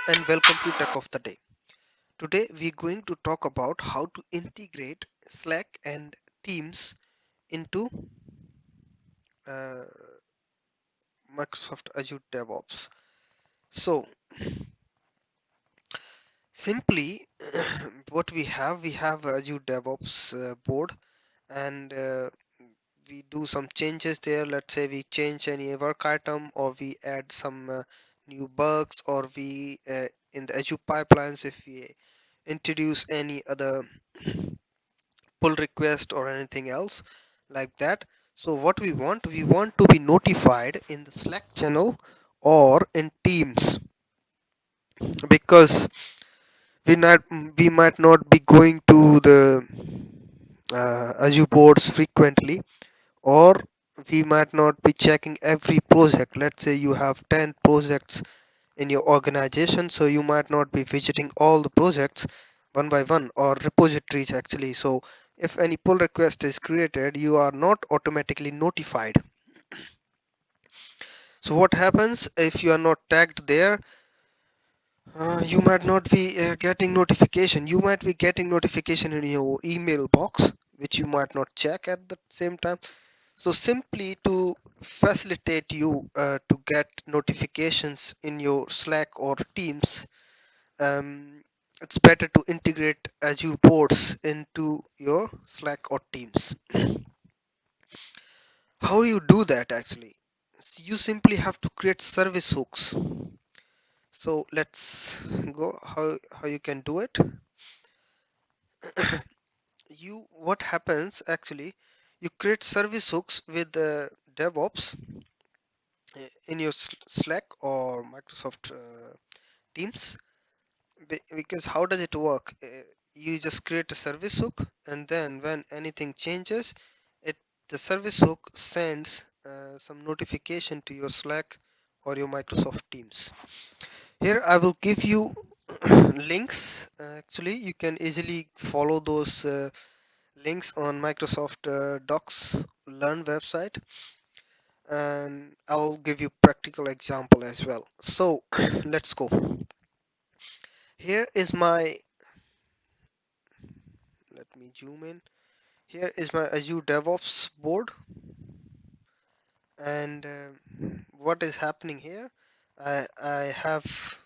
and welcome to Tech of the Day. Today we're going to talk about how to integrate Slack and Teams into uh, Microsoft Azure DevOps. So simply what we have Azure DevOps board and we do some changes there. Let's say we change any work item or we add some new bugs or we in the Azure pipelines if we introduce any other pull request or anything else like that. So what we want to be notified in the Slack channel or in Teams, because not we might not be going to the Azure boards frequently, or we might not be checking every project. Let's say you have 10 projects in your organization, so you might not be visiting all the projects one by one, or repositories actually. So if any pull request is created, you are not automatically notified. So what happens if you are not tagged there? You might not be getting notification. You might be getting notification in your email box, which you might not check at the same time. So simply to facilitate you to get notifications in your Slack or Teams, it's better to integrate Azure boards into your Slack or Teams. How you do that actually? You simply have to create service hooks. So let's go how you can do it. What happens actually? You create service hooks with the DevOps in your Slack or Microsoft Teams. Because how does it work? You just create a service hook, and then when anything changes, it the service hook sends some notification to your Slack or your Microsoft Teams. Here I will give you links. Actually, you can easily follow those links on Microsoft Docs Learn website, and I will give you practical example as well. So let's go. Here is my Let me zoom in. Here is my Azure DevOps board, and what is happening here? I have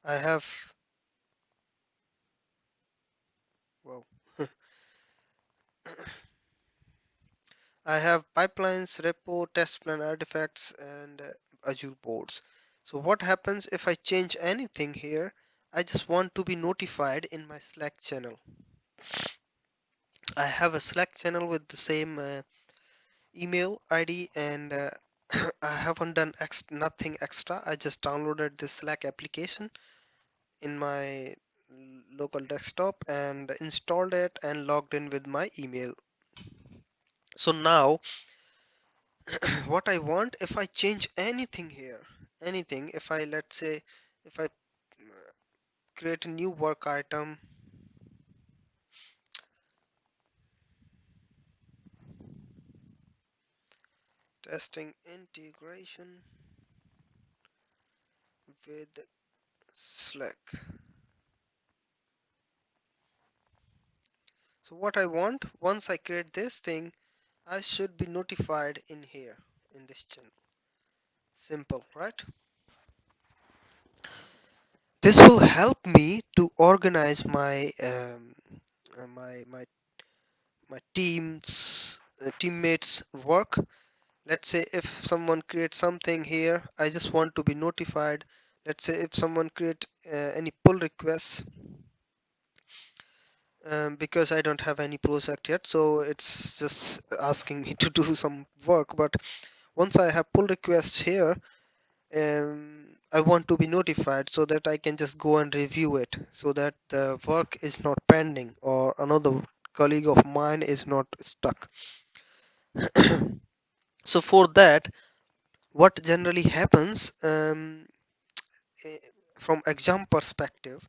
I have well I have pipelines, repo, test plan artifacts, and Azure boards. So what happens if I change anything here? I just want to be notified in my Slack channel. I have a Slack channel with the same email ID, and I haven't done nothing extra. I just downloaded the Slack application in my local desktop and installed it and logged in with my email. So now what I want, if I change anything here, anything, if I let's say if I create a new work item, testing integration with Slack. So what I want, once I create this thing, I should be notified in here in this channel. Simple, right? This will help me to organize my teammates work. Let's say if someone creates something here, I just want to be notified. Let's say if someone create any pull requests, because I don't have any project yet, so it's just asking me to do some work. But once I have pull requests here, I want to be notified so that I can just go and review it, so that the work is not pending or another colleague of mine is not stuck. So for that, what generally happens, eh, from exam perspective,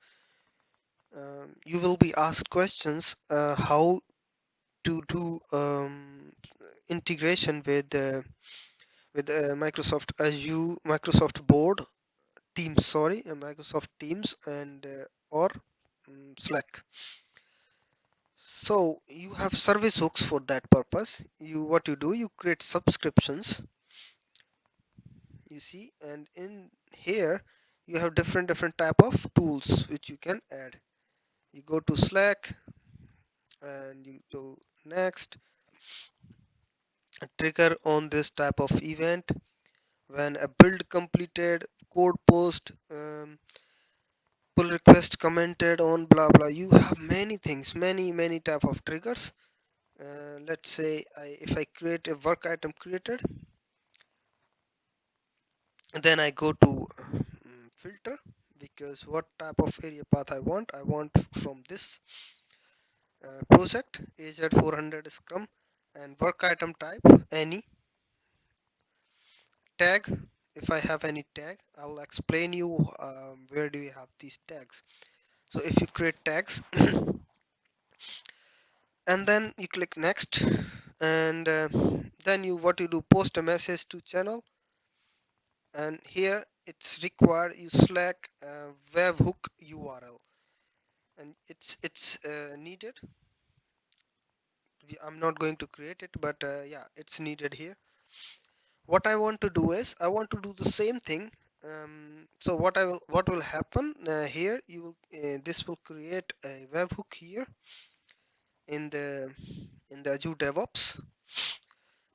you will be asked questions how to do integration with Microsoft Azure, Microsoft Board, Teams, sorry, Microsoft Teams, and or Slack. So you have service hooks for that purpose. What you do, you create subscriptions, you see, and in here you have different type of tools which you can add. You go to Slack and you go next, trigger on this type of event when a build completed, code post, pull request commented on, blah blah. You have many things, many type of triggers. Let's say if I create a work item created, then I go to filter, because what type of area path I want from this project AZ-400 Scrum, and work item type any tag. If I have any tag, I will explain you where do you have these tags. So if you create tags and then you click next, and then what you do, post a message to channel, and here it's required you Slack webhook URL, and it's needed. I'm not going to create it, but yeah, it's needed here. What I want to do is I want to do the same thing. So what will happen here, this will create a webhook here in the Azure DevOps,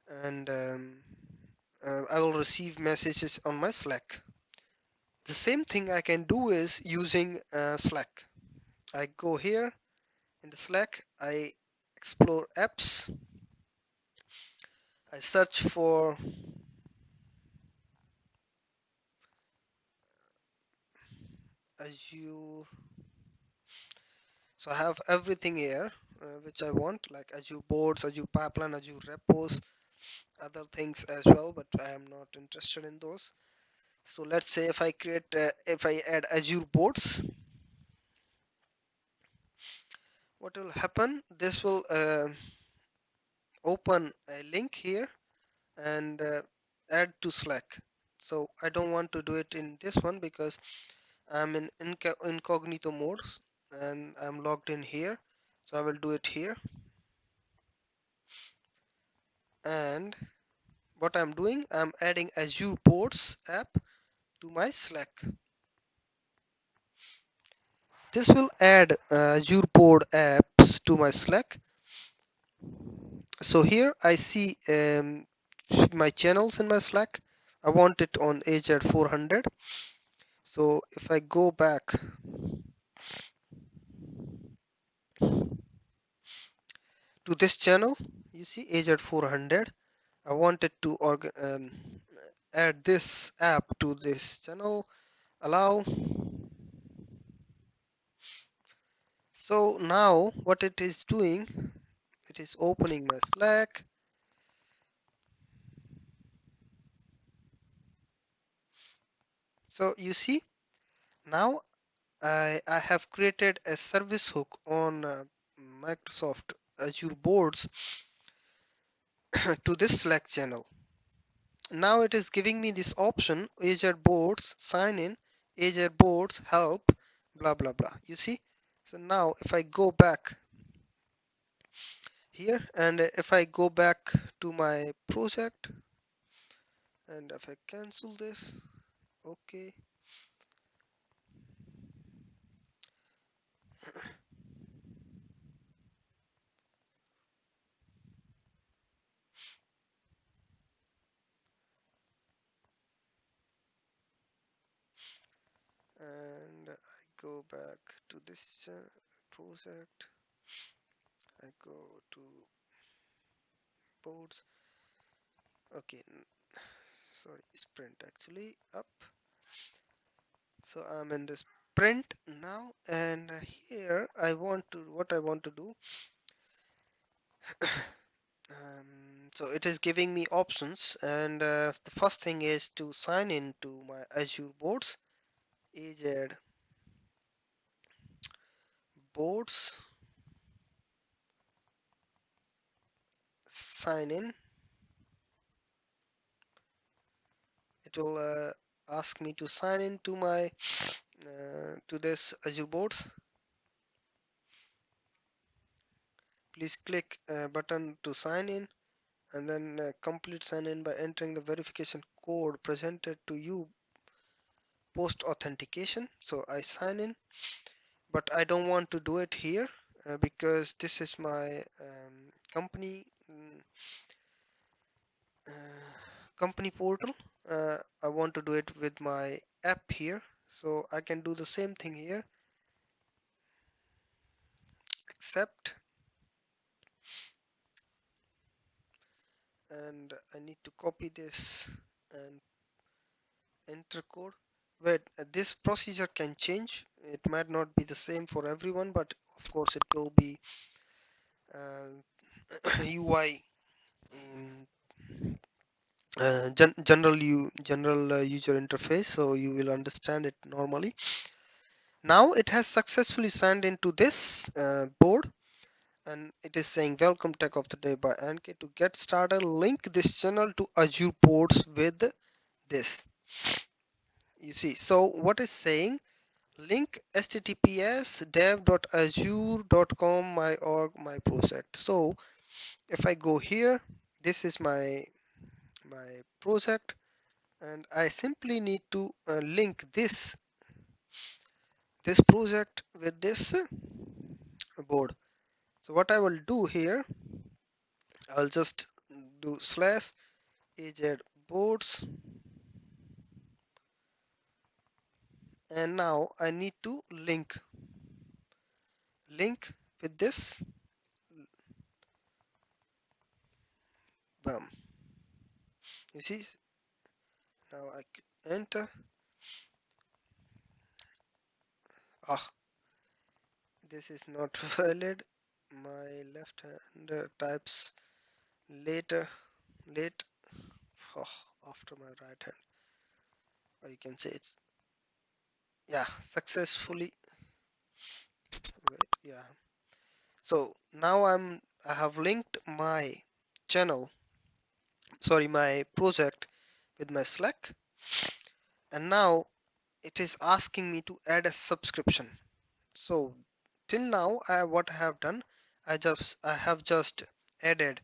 and I will receive messages on my Slack. The same thing I can do is using Slack. I go here in the Slack, I explore apps, I search for Azure. So I have everything here which I want, like Azure boards, Azure pipeline, Azure repos, other things as well, but I am not interested in those. So let's say if I add Azure boards, what will happen? This will open a link here and add to Slack. So I don't want to do it in this one because I'm in incognito mode and I'm logged in here. So I will do it here. And what I'm doing, I'm adding Azure Boards app to my Slack. This will add Azure Board apps to my Slack. So here I see my channels in my Slack. I want it on AZ-400. So if I go back to this channel, you see AZ-400. I wanted to add this app to this channel. Allow. So now what it is doing, it is opening my Slack. So you see now I have created a service hook on Microsoft Azure boards to this Slack channel. Now it is giving me this option, Azure boards sign in, Azure boards help, blah blah blah. You see, so now if I go back here and if I go back to my project and if I cancel this, okay, and I go back to this project, I go to boards, okay, sorry, sprint actually up. So I'm in this print now, and here what I want to do. So it is giving me options, and the first thing is to sign in to my Azure boards. AZ boards sign in. it will ask me to sign in to my to this Azure boards. Please click button to sign in, and then complete sign in by entering the verification code presented to you post authentication. So I sign in, but I don't want to do it here because this is my company company portal. I want to do it with my app here, so I can do the same thing here. Accept, and I need to copy this and enter code. Wait, this procedure can change. It might not be the same for everyone, but of course it will be UI general user interface, so you will understand it normally. Now it has successfully signed into this board, and it is saying welcome tech of the day by NK. To get started, link this channel to Azure boards with this. You see, so what is saying, link https dev.azure.com my org my project. So if I go here, this is my project, and I simply need to link this project with this board. So what I will do here, I'll just do slash AZ boards, and now I need to link with this. Bam. You see, now I enter. Ah, this is not valid. My left hand types later late oh, after my right hand, or you can say it's, yeah, successfully. Wait, yeah. So now I have linked my channel, sorry, my project with my Slack, and now it is asking me to add a subscription. So till now, what I have done, I have just added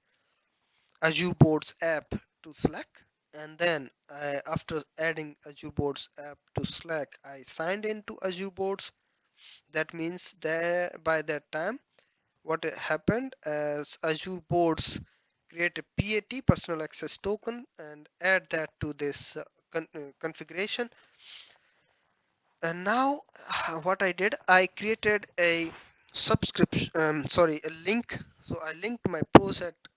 Azure Boards app to Slack, and then after adding Azure Boards app to Slack, I signed into Azure Boards. That means that by that time, what happened as Azure Boards create a PAT, personal access token, and add that to this configuration. And now what I did, I created a subscription, sorry, a link. So I linked my project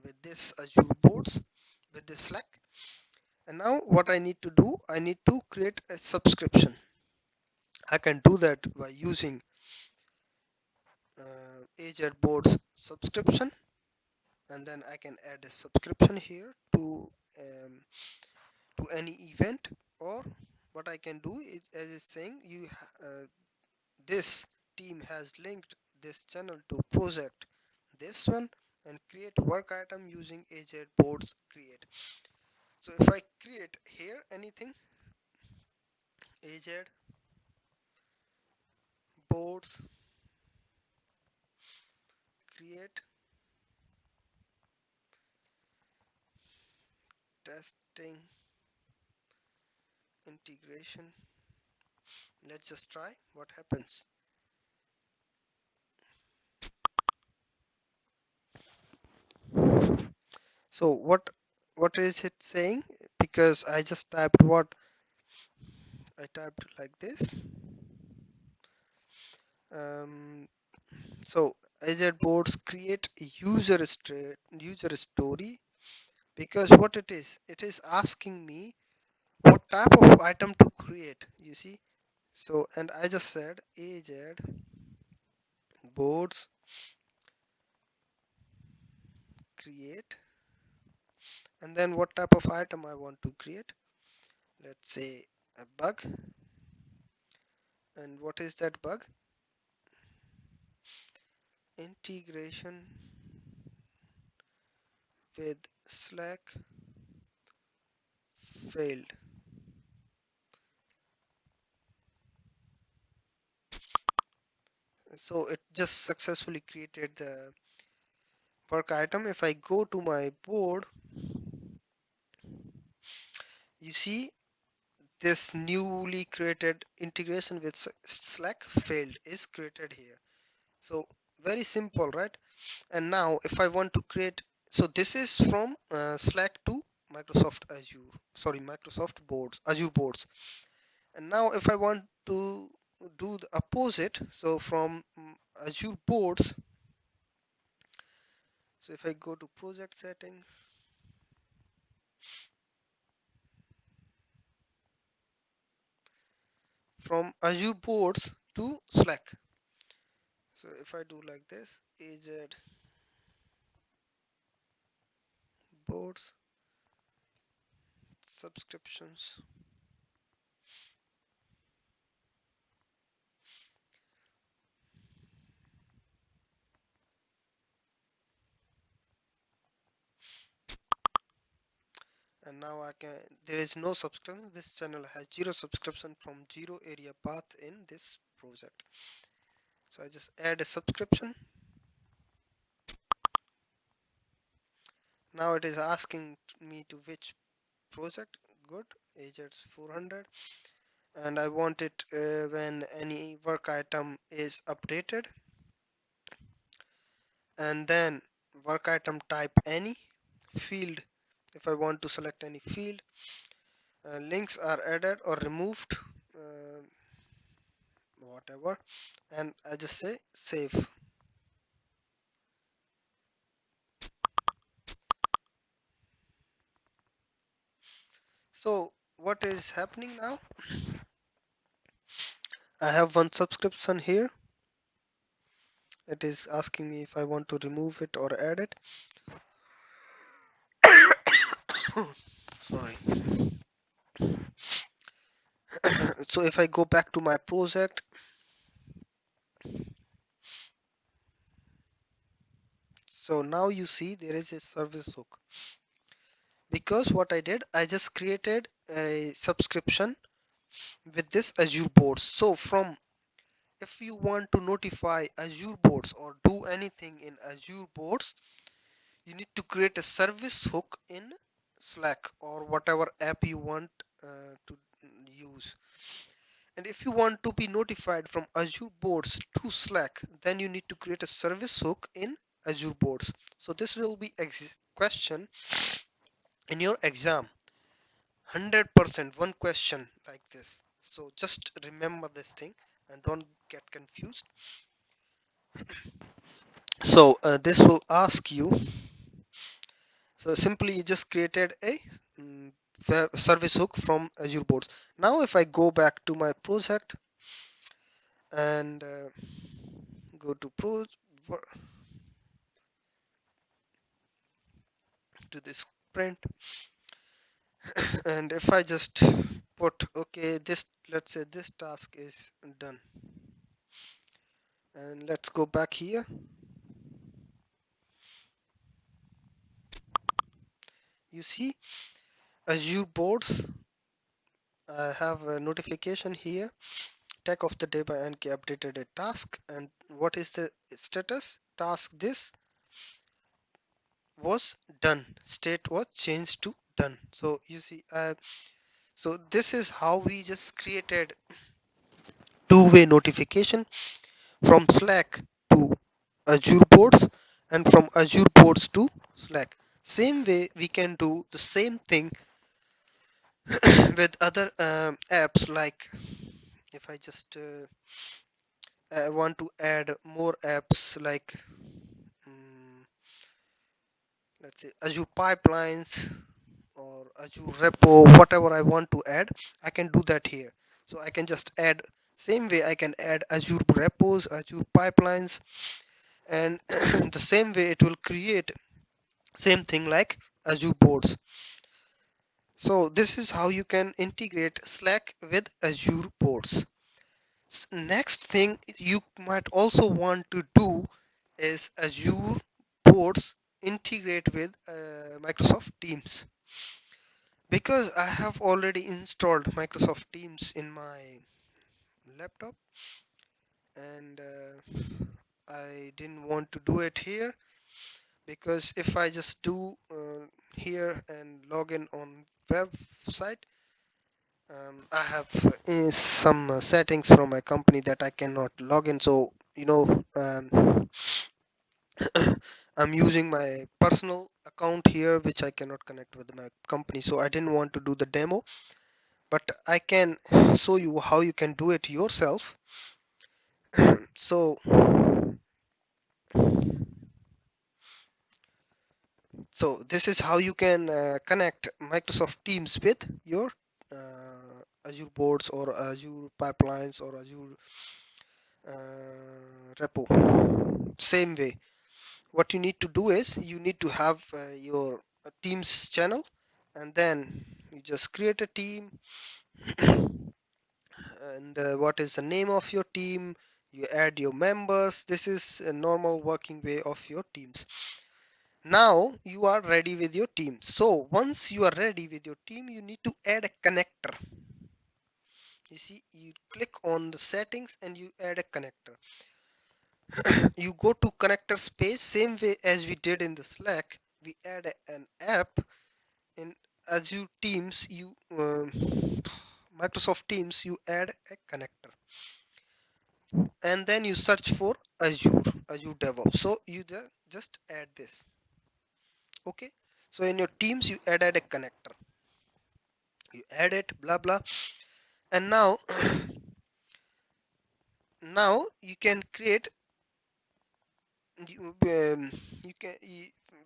with this Azure Boards with this Slack. And now what I need to do, I need to create a subscription. I can do that by using AZ Boards subscription, and then I can add a subscription here to any event. Or what I can do is, as it's saying, this team has linked this channel to project this one, and create work item using AZ boards create. So if I create here anything, AZ boards create testing integration, let's just try what happens. So what is it saying? Because I just typed what I typed like this. Um, so Azure boards create user story, because what it is asking me what type of item to create, you see. So, and I just said AZ boards create, and then what type of item I want to create. Let's say a bug. And what is that bug? Integration with Slack failed. So it just successfully created the work item. If I go to my board, you see this newly created integration with Slack failed is created here. So very simple, right? And now if I want to create, so this is from Slack to Microsoft Azure, sorry, Microsoft boards, Azure boards. And now if I want to do the opposite, so from Azure boards, so if I go to project settings, from Azure boards to Slack. So if I do like this, AZ boards, subscriptions, and now I can, there is no subscription. This channel has zero subscription from zero area path in this project. So I just add a subscription. Now it is asking me to which project. Good, AZ-400, and I want it when any work item is updated, and then work item type any field. If I want to select any field, links are added or removed, whatever, and I just say save. So what is happening now? I have one subscription here. It is asking me if I want to remove it or add it. Sorry. So if I go back to my project, so now you see there is a service hook, because what I did, I just created a subscription with this Azure boards. So from, if you want to notify Azure boards or do anything in Azure boards, you need to create a service hook in Slack or whatever app you want to use. And if you want to be notified from Azure boards to Slack, then you need to create a service hook in Azure boards. So this will be question in your exam. 100% one question like this. So just remember this thing and don't get confused. So this will ask you, so simply you just created a service hook from Azure boards. Now if I go back to my project and go to to this print, and if I just put okay, this, let's say this task is done, and let's go back here. You see Azure boards, I have a notification here, tech of the day by NK updated a task, and what is the status? Task this was done, state was changed to done. So you see, so this is how we just created two-way notification from Slack to Azure boards and from Azure boards to Slack. Same way we can do the same thing with other apps, like if I just want to add more apps like let's say Azure pipelines or Azure repo, whatever I want to add, I can do that here. So I can just add, same way I can add Azure repos, Azure pipelines, and the same way it will create same thing like Azure boards. So this is how you can integrate Slack with Azure boards. Next thing you might also want to do is Azure boards integrate with Microsoft Teams. Because I have already installed Microsoft Teams in my laptop, and I didn't want to do it here, because if I just do here and log in on website, I have some settings from my company that I cannot log in. So I'm using my personal account here, which I cannot connect with my company. So I didn't want to do the demo, but I can show you how you can do it yourself. So this is how you can connect Microsoft Teams with your Azure boards or Azure pipelines or Azure repo. Same way, what you need to do is you need to have your Teams channel, and then you just create a team, and what is the name of your team, you add your members. This is a normal working way of your Teams. Now you are ready with your team. So once you are ready with your team, you need to add a connector. You see, you click on the settings and you add a connector. You go to connector space, same way as we did in the Slack. We add an app in Azure Teams. You Microsoft Teams, you add a connector, and then you search for Azure DevOps. So you just add this. Okay. So in your Teams, you added a connector. You add it, blah blah, and now you can create you can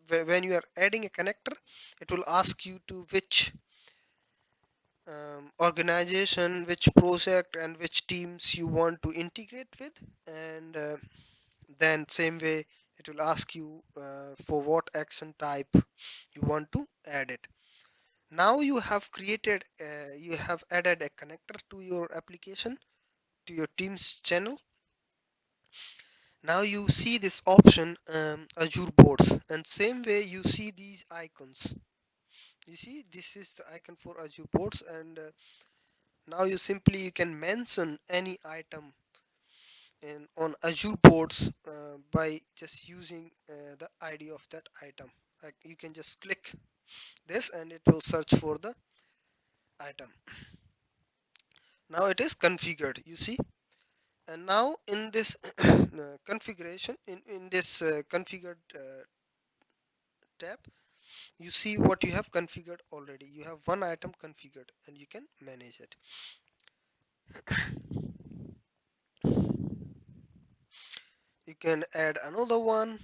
when you are adding a connector, it will ask you to which organization, which project, and which teams you want to integrate with, and then same way it will ask you for what action type you want to add it. Now you have added a connector to your application, to your Teams channel. Now you see this option, Azure boards, and same way you see these icons. You see, this is the icon for Azure boards, and now you can mention any item in on Azure boards by just using the ID of that item. Like, you can just click this and it will search for the item. Now it is configured, you see. And now in this configuration, in this configured tab, you see what you have configured already. You have one item configured and you can manage it. You can add another one.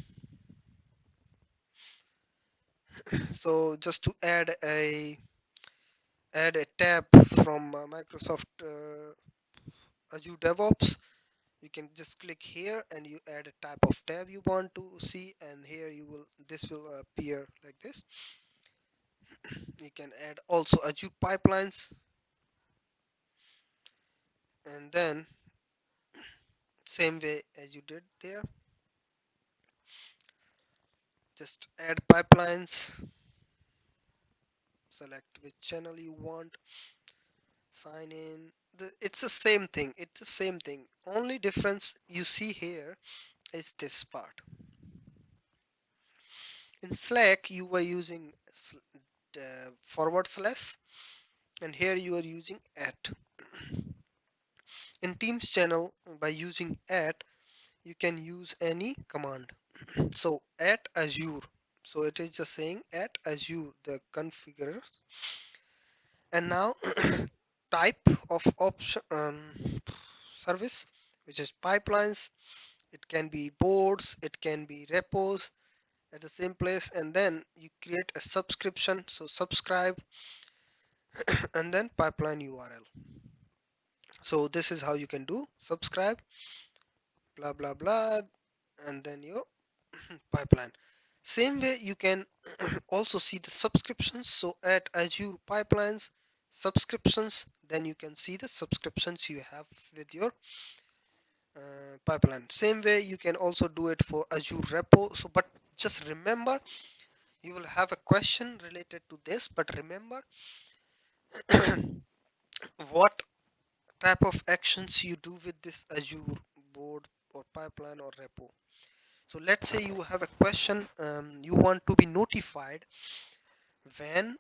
So just to add a tab from Microsoft Azure DevOps, you can just click here and you add a type of tab you want to see, and here this will appear like this. You can add also Azure pipelines, and then same way as you did there, just add pipelines, select which channel you want, sign in. It's the same thing, only difference you see here is this part. In Slack you were using forward slash, and here you are using at. In Teams channel, by using at, you can use any command. So at Azure, so it is just saying at Azure the configure. And now type of option service, which is pipelines. It can be boards, it can be repos at the same place, and then you create a subscription. So subscribe and then pipeline URL. So this is how you can do subscribe, blah blah blah, and then your pipeline. Same way you can also see the subscriptions. So at Azure pipelines subscriptions, then you can see the subscriptions you have with your pipeline. Same way you can also do it for Azure repo. So but just remember, you will have a question related to this, but remember what type of actions you do with this Azure board or pipeline or repo. So let's say you have a question, you want to be notified when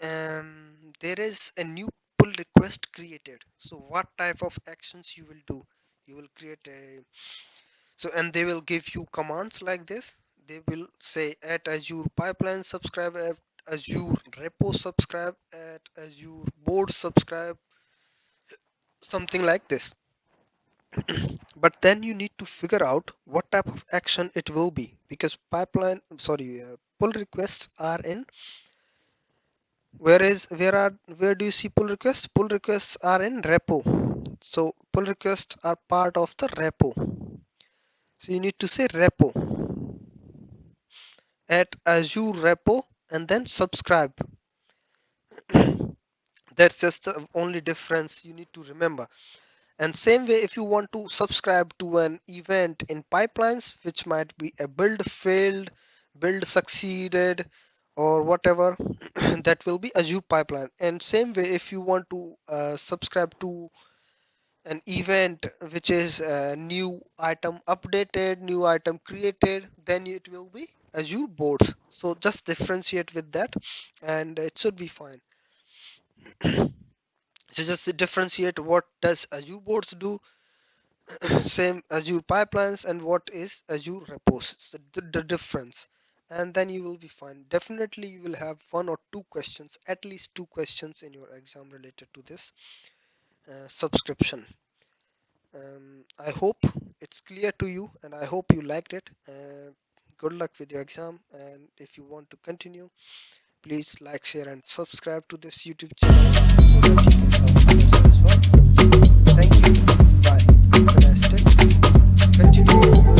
there is a new pull request created. So what type of actions you will do? You will create a, so and they will give you commands like this. They will say at Azure pipeline subscribe, at Azure repo subscribe, at Azure board subscribe, something like this. But then you need to figure out what type of action it will be, because pull requests are in, where do you see pull requests? Pull requests are in repo. So pull requests are part of the repo. So you need to say repo at Azure repo and then subscribe. That's just the only difference you need to remember. And same way, if you want to subscribe to an event in pipelines, which might be a build failed, build succeeded, or whatever, that will be Azure pipeline. And same way, if you want to subscribe to an event which is new item updated, new item created, then it will be Azure boards. So just differentiate with that and it should be fine. So just differentiate what does Azure boards do, same Azure pipelines, and what is Azure repos. So the difference, and then you will be fine. Definitely you will have one or two questions, at least two questions in your exam related to this subscription. I hope it's clear to you and I hope you liked it. Good luck with your exam, and if you want to continue, please like, share and subscribe to this YouTube channel so that you can help others as well. Thank you. Bye. Have a nice day. Continue.